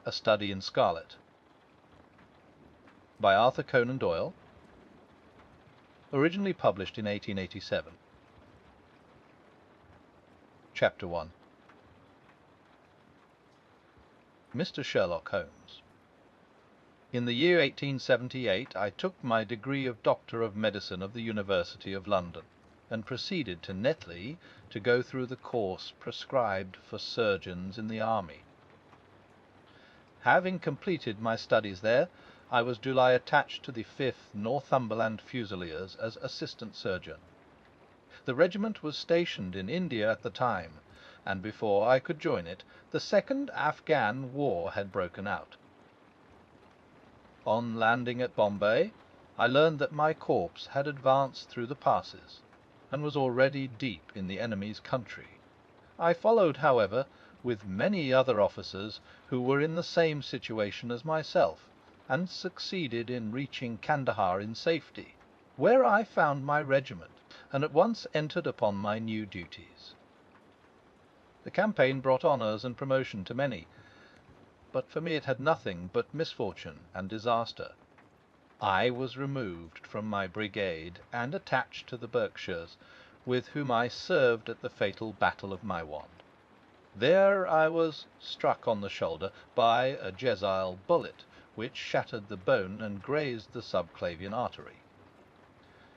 A Study in Scarlet, by Arthur Conan Doyle, originally published in 1887. Chapter 1. Mr. Sherlock Holmes. In the year 1878 I took my degree of Doctor of Medicine of the University of London, and proceeded to Netley to go through the course prescribed for surgeons in the army. Having completed my studies there, I was duly attached to the 5th Northumberland Fusiliers as assistant surgeon. The regiment was stationed in India at the time, and before I could join it, the Second Afghan War had broken out. On landing at Bombay, I learned that my corps had advanced through the passes, and was already deep in the enemy's country. I followed, however, with many other officers who were in the same situation as myself, and succeeded in reaching Kandahar in safety, where I found my regiment, and at once entered upon my new duties. The campaign brought honours and promotion to many, but for me it had nothing but misfortune and disaster. I was removed from my brigade and attached to the Berkshires, with whom I served at the fatal Battle of Maiwand. There I was struck on the shoulder by a Jezile bullet, which shattered the bone and grazed the subclavian artery.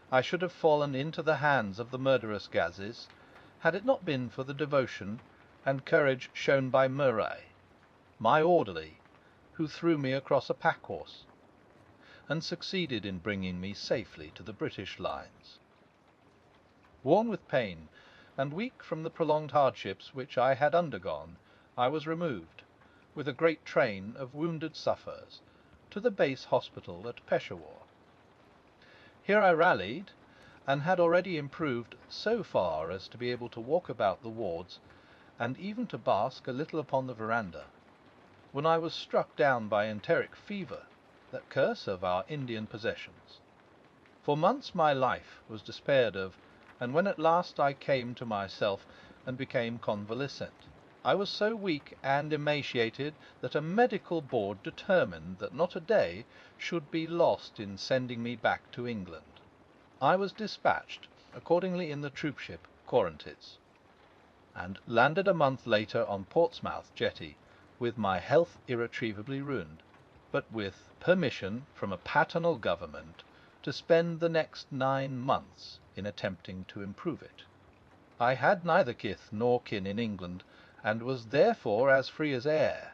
I should have fallen into the hands of the murderous Ghazis, had it not been for the devotion and courage shown by Murray, my orderly, who threw me across a pack-horse, and succeeded in bringing me safely to the British lines. Worn with pain, and weak from the prolonged hardships which I had undergone, I was removed, with a great train of wounded sufferers, to the base hospital at Peshawar. Here I rallied, and had already improved so far as to be able to walk about the wards, and even to bask a little upon the veranda, when I was struck down by enteric fever, that curse of our Indian possessions. For months my life was despaired of, and when at last I came to myself and became convalescent, I was so weak and emaciated that a medical board determined that not a day should be lost in sending me back to England. I was dispatched accordingly in the troopship Quarantids, and landed a month later on Portsmouth jetty, with my health irretrievably ruined, but with permission from a paternal government to spend the next 9 months in attempting to improve it. I had neither kith nor kin in England, and was therefore as free as air,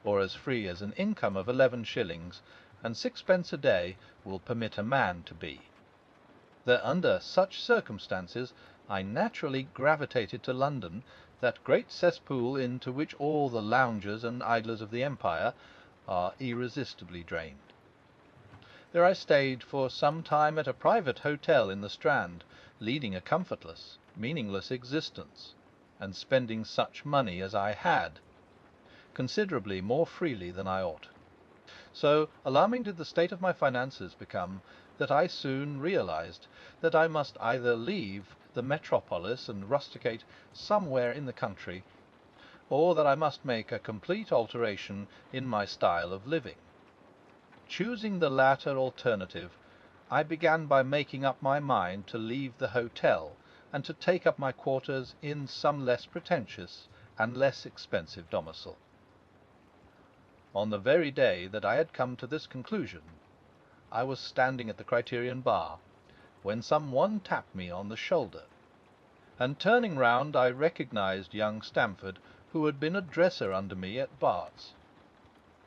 or as free as an income of 11 shillings and 6 pence a day will permit a man to be. That under such circumstances I naturally gravitated to London, that great cesspool into which all the loungers and idlers of the empire are irresistibly drained. There I stayed for some time at a private hotel in the Strand, leading a comfortless, meaningless existence, and spending such money as I had, considerably more freely than I ought. So alarming did the state of my finances become, that I soon realized that I must either leave the metropolis and rusticate somewhere in the country, or that I must make a complete alteration in my style of living. Choosing the latter alternative, I began by making up my mind to leave the hotel and to take up my quarters in some less pretentious and less expensive domicile. On the very day that I had come to this conclusion, I was standing at the Criterion bar, when some one tapped me on the shoulder, and turning round I recognized young Stamford, who had been a dresser under me at Bart's.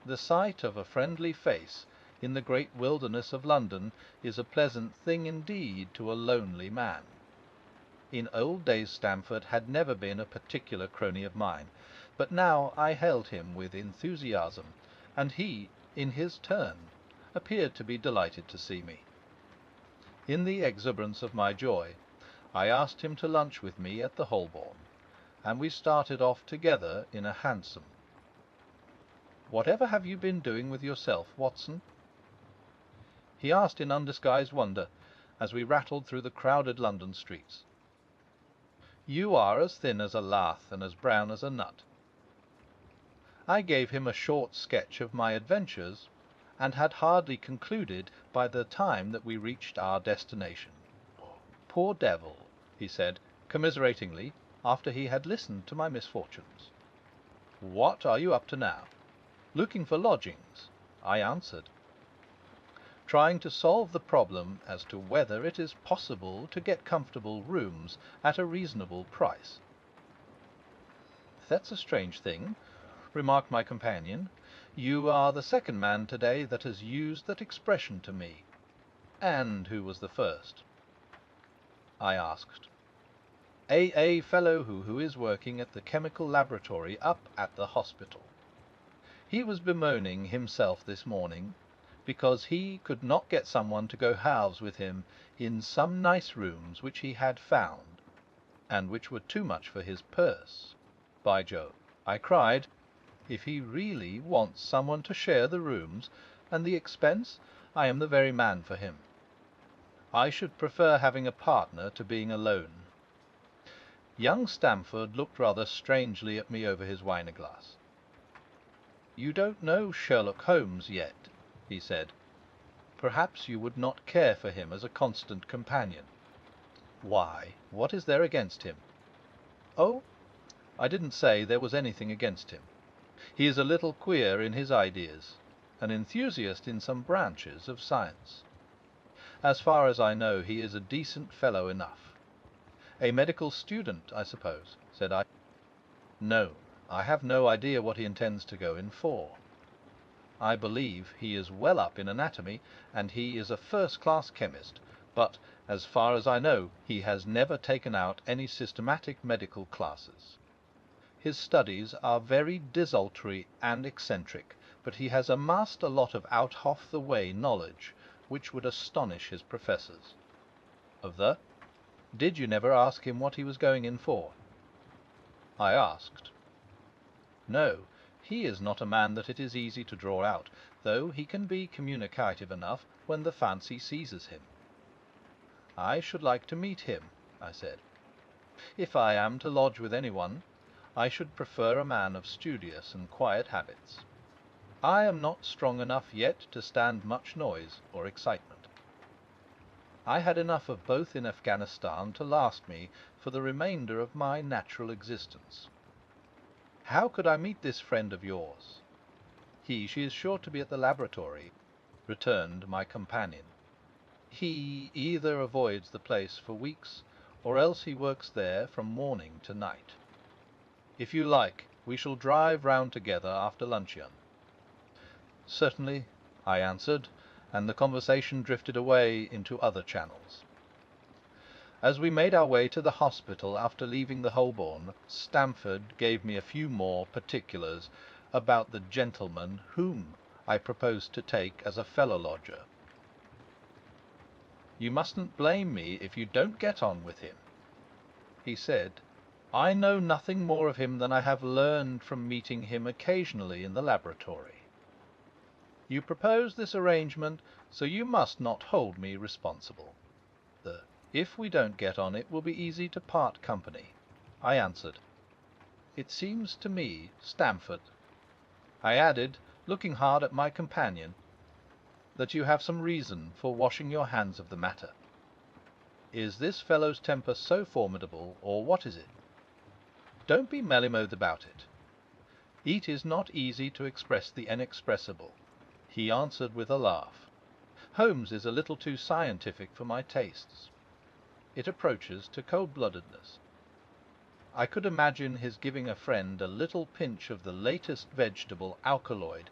The sight of a friendly face in the great wilderness of London is a pleasant thing indeed to a lonely man. In old days Stamford had never been a particular crony of mine, but now I hailed him with enthusiasm, and he, in his turn, appeared to be delighted to see me. In the exuberance of my joy, I asked him to lunch with me at the Holborn, and we started off together in a hansom. "Whatever have you been doing with yourself, Watson?" he asked in undisguised wonder, as we rattled through the crowded London streets. "You are as thin as a lath and as brown as a nut." I gave him a short sketch of my adventures, and had hardly concluded by the time that we reached our destination. "Poor devil!" he said, commiseratingly, after he had listened to my misfortunes. "What are you up to now?" "Looking for lodgings," I answered. "Trying to solve the problem as to whether it is possible to get comfortable rooms at a reasonable price." "That's a strange thing," remarked my companion. "You are the second man today that has used that expression to me." "And who was the first?" I asked. "A fellow who is working at the chemical laboratory up at the hospital. He was bemoaning himself this morning because he could not get someone to go halves with him in some nice rooms which he had found, and which were too much for his purse. By Jove," I cried, "if he really wants someone to share the rooms and the expense, I am the very man for him. I should prefer having a partner to being alone." Young Stamford looked rather strangely at me over his wine-glass. "You don't know Sherlock Holmes yet," he said. "Perhaps you would not care for him as a constant companion." "Why, what is there against him?" "Oh, I didn't say there was anything against him. He is a little queer in his ideas, an enthusiast in some branches of science. As far as I know, he is a decent fellow enough." "A medical student, I suppose?" said I. "No, I have no idea what he intends to go in for. I believe he is well up in anatomy, and he is a first-class chemist, but, as far as I know, he has never taken out any systematic medical classes. His studies are very desultory and eccentric, but he has amassed a lot of out-of-the-way knowledge which would astonish his professors." "Did you never ask him what he was going in for?" "I asked." "No, he is not a man that it is easy to draw out, though he can be communicative enough when the fancy seizes him." "I should like to meet him," I said. "If I am to lodge with anyone, I should prefer a man of studious and quiet habits. I am not strong enough yet to stand much noise or excitement. I had enough of both in Afghanistan to last me for the remainder of my natural existence." "How could I meet this friend of yours?" She is sure to be at the laboratory," returned my companion. "He either avoids the place for weeks, or else he works there from morning to night. If you like, we shall drive round together after luncheon." "Certainly," I answered, and the conversation drifted away into other channels. As we made our way to the hospital after leaving the Holborn, Stamford gave me a few more particulars about the gentleman whom I proposed to take as a fellow-lodger. "You mustn't blame me if you don't get on with him," he said. "I know nothing more of him than I have learned from meeting him occasionally in the laboratory. You propose this arrangement, so you must not hold me responsible. If we don't get on, it will be easy to part company," I answered. "It seems to me, Stamford," I added, looking hard at my companion, "that you have some reason for washing your hands of the matter. Is this fellow's temper so formidable, or what is it? Don't be mealy-mouthed about it. It is not easy to express the inexpressible," he answered with a laugh. "Holmes is a little too scientific for my tastes. It approaches to cold-bloodedness. I could imagine his giving a friend a little pinch of the latest vegetable alkaloid,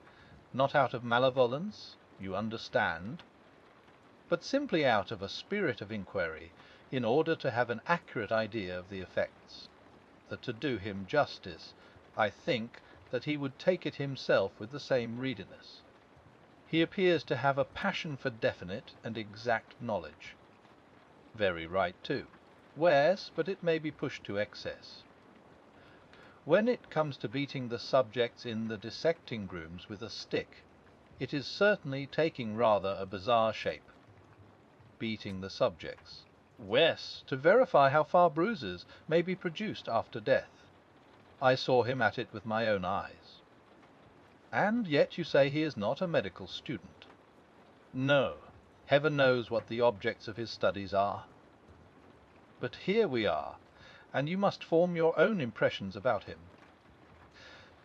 not out of malevolence, you understand, but simply out of a spirit of inquiry, in order to have an accurate idea of the effects. To do him justice, I think that he would take it himself with the same readiness. He appears to have a passion for definite and exact knowledge. Very right, too. Yes, but it may be pushed to excess. When it comes to beating the subjects in the dissecting rooms with a stick, it is certainly taking rather a bizarre shape. Beating the subjects. Yes, to verify how far bruises may be produced after death. I saw him at it with my own eyes. And yet you say he is not a medical student. No, heaven knows what the objects of his studies are. But here we are, and you must form your own impressions about him."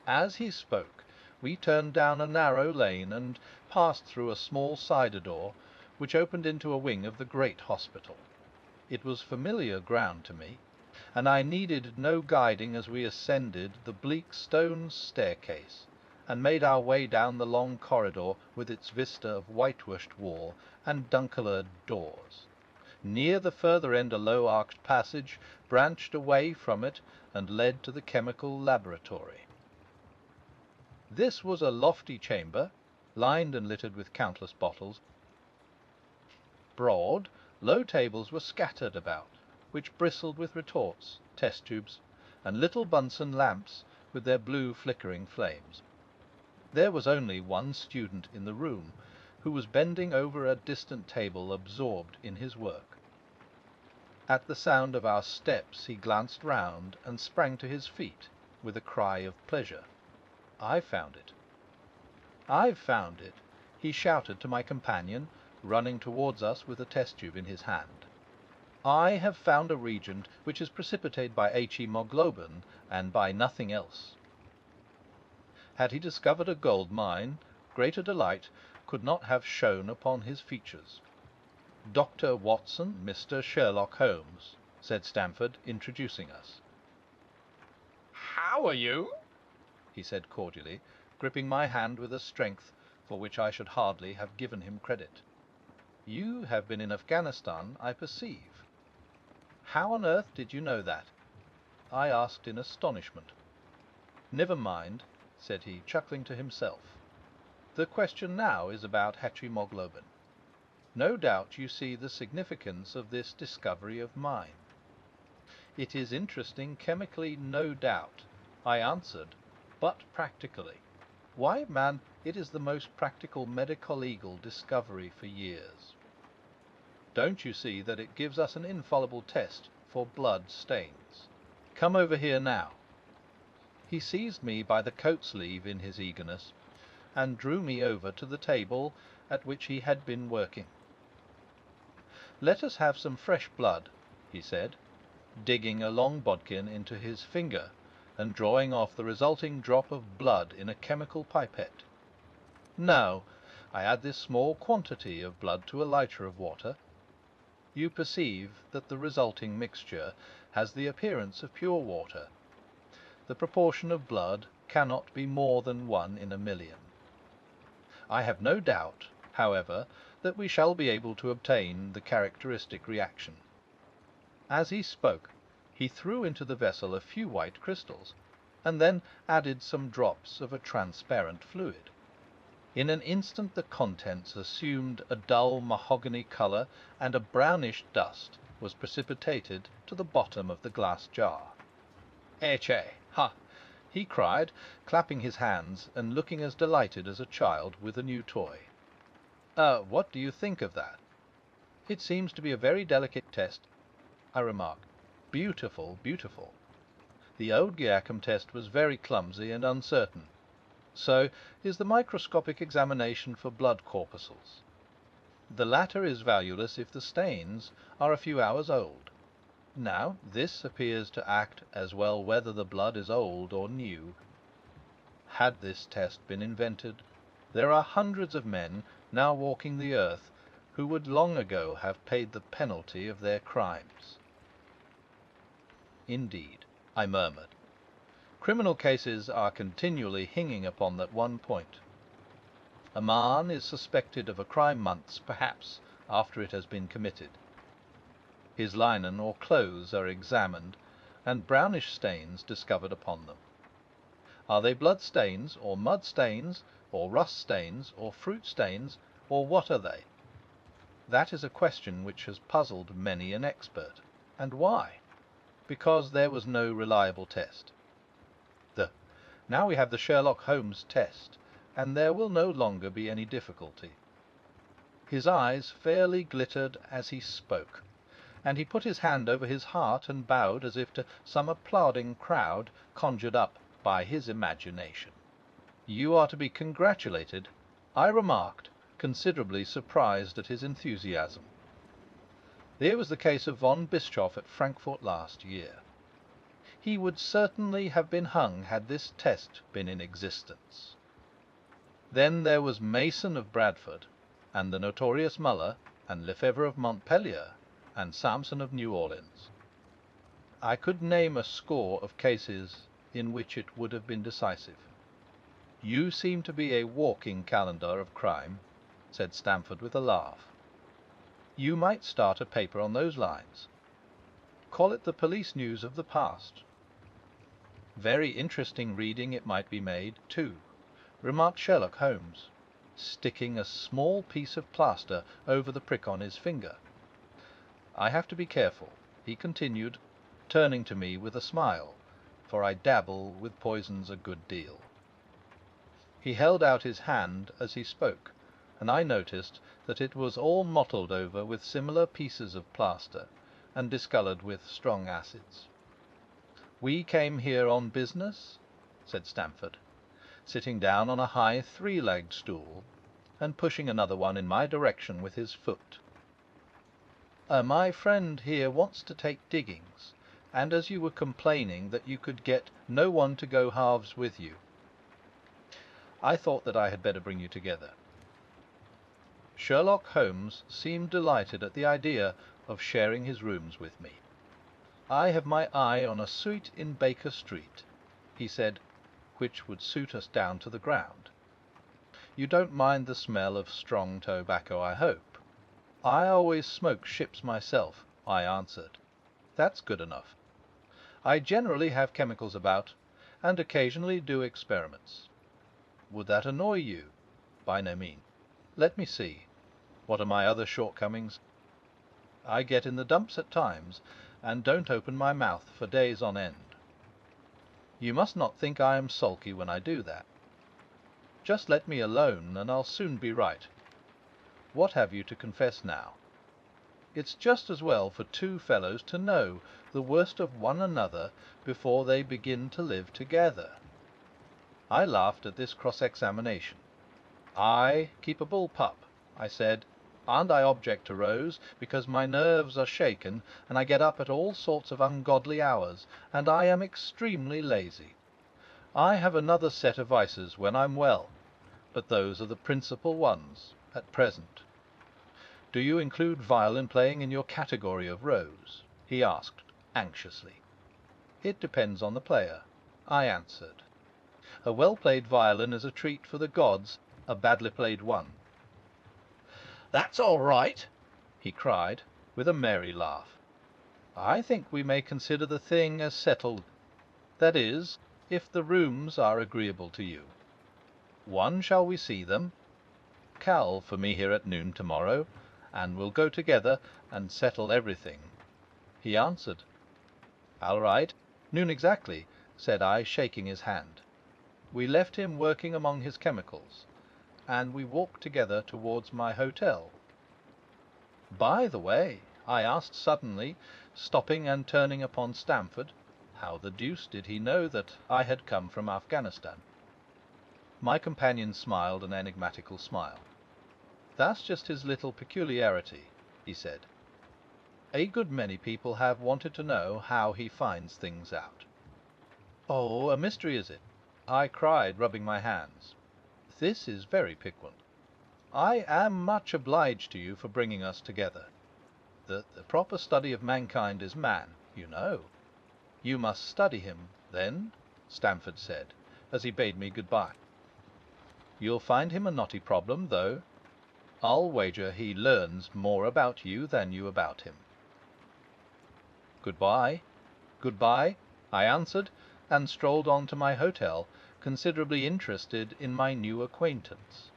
As he spoke, we turned down a narrow lane and passed through a small cider door, which opened into a wing of the great hospital. It was familiar ground to me, and I needed no guiding as we ascended the bleak stone staircase and made our way down the long corridor with its vista of whitewashed wall and dun-coloured doors. Near the further end a low arched passage branched away from it and led to the chemical laboratory. This was a lofty chamber, lined and littered with countless bottles. Broad, low tables were scattered about, which bristled with retorts, test tubes, and little Bunsen lamps with their blue flickering flames. There was only one student in the room, who was bending over a distant table, absorbed in his work. At the sound of our steps he glanced round and sprang to his feet with a cry of pleasure. "I've found it! I've found it!" he shouted to my companion, running towards us with a test tube in his hand. "I have found a reagent which is precipitated by hemoglobin and by nothing else." Had he discovered a gold mine, greater delight could not have shone upon his features. "Dr. Watson, Mr. Sherlock Holmes," said Stamford, introducing us. "How are you?" he said cordially, gripping my hand with a strength for which I should hardly have given him credit. "You have been in Afghanistan, I perceive. How on earth did you know that?" I asked in astonishment. "Never mind," said he, chuckling to himself. "The question now is about hemoglobin. No doubt you see the significance of this discovery of mine." "It is interesting chemically, no doubt," I answered, "but practically. Why, man, it is the most practical medico-legal discovery for years. Don't you see that it gives us an infallible test for blood stains? Come over here now." He seized me by the coat sleeve in his eagerness, and drew me over to the table at which he had been working. "Let us have some fresh blood," he said, digging a long bodkin into his finger and drawing off the resulting drop of blood in a chemical pipette. "Now, I add this small quantity of blood to a litre of water. You perceive that the resulting mixture has the appearance of pure water. The proportion of blood cannot be more than 1 in a million. I have no doubt, however, that we shall be able to obtain the characteristic reaction." As he spoke, he threw into the vessel a few white crystals, and then added some drops of a transparent fluid. In an instant the contents assumed a dull mahogany colour, and a brownish dust was precipitated to the bottom of the glass jar. "Eche! Ha!" he cried, clapping his hands and looking as delighted as a child with a new toy. What do you think of that?" "It seems to be a very delicate test," I remarked. "Beautiful, beautiful. The old Giacomo test was very clumsy and uncertain. So is the microscopic examination for blood corpuscles. The latter is valueless if the stains are a few hours old. Now, this appears to act as well whether the blood is old or new. Had this test been invented, there are hundreds of men now walking the earth who would long ago have paid the penalty of their crimes." "Indeed," I murmured. "Criminal cases are continually hinging upon that one point. A man is suspected of a crime months, perhaps, after it has been committed. His linen or clothes are examined, and brownish stains discovered upon them. Are they blood stains, or mud stains, or rust stains, or fruit stains, or what are they? That is a question which has puzzled many an expert. And why? Because there was no reliable test. Now we have the Sherlock Holmes test, and there will no longer be any difficulty." His eyes fairly glittered as he spoke, and he put his hand over his heart and bowed as if to some applauding crowd conjured up by his imagination. You are to be congratulated," I remarked, considerably surprised at his enthusiasm. There was the case of von Bischoff at Frankfurt last year. He would certainly have been hung had this test been in existence. Then there was Mason of Bradford, and the notorious Muller, and Lefebvre of Montpellier, and Samson of New Orleans. I could name a score of cases in which it would have been decisive. "You seem to be a walking calendar of crime," said Stamford with a laugh. "You might start a paper on those lines. Call it the police news of the past." "Very interesting reading it might be made, too," remarked Sherlock Holmes, sticking a small piece of plaster over the prick on his finger. "I have to be careful," he continued, turning to me with a smile, "for I dabble with poisons a good deal." He held out his hand as he spoke, and I noticed that it was all mottled over with similar pieces of plaster, and discoloured with strong acids. "We came here on business," said Stamford, sitting down on a high three-legged stool, and pushing another one in my direction with his foot. "My friend here wants to take diggings, and as you were complaining that you could get no one to go halves with you, I thought that I had better bring you together." Sherlock Holmes seemed delighted at the idea of sharing his rooms with me. "I have my eye on a suite in Baker Street," he said, "which would suit us down to the ground. You don't mind the smell of strong tobacco, I hope?" "I always smoke ships myself," I answered. "That's good enough. I generally have chemicals about, and occasionally do experiments." "Would that annoy you?" "By no means. Let me see. What are my other shortcomings? I get in the dumps at times, and don't open my mouth for days on end. You must not think I am sulky when I do that. Just let me alone, and I'll soon be right. What have you to confess now? It's just as well for two fellows to know the worst of one another before they begin to live together." I laughed at this cross-examination. "I keep a bull pup," I said, "and I object to Rose because my nerves are shaken, and I get up at all sorts of ungodly hours, and I am extremely lazy. I have another set of vices when I'm well, but those are the principal ones at present." "Do you include violin playing in your category of Rose?" he asked anxiously. "It depends on the player," I answered. "A well-played violin is a treat for the gods, a badly played one." "That's all right," he cried, with a merry laugh. "I think we may consider the thing as settled. That is, if the rooms are agreeable to you. One, shall we see them? Call for me here at noon tomorrow, and we'll go together and settle everything." He answered. "All right. Noon exactly," said I, shaking his hand. We left him working among his chemicals, and we walked together towards my hotel. "By the way," I asked suddenly, stopping and turning upon Stamford, how the deuce did he know that I had come from Afghanistan? My companion smiled an enigmatical smile. "That's just his little peculiarity," he said. "A good many people have wanted to know how he finds things out." "Oh, a mystery, is it?" I cried, rubbing my hands. "This is very piquant. I am much obliged to you for bringing us together. The proper study of mankind is man, you know." "You must study him, then," Stamford said, as he bade me good-bye. "You'll find him a knotty problem, though. I'll wager he learns more about you than you about him." "Good-bye." "Good-bye," I answered, and strolled on to my hotel, considerably interested in my new acquaintance.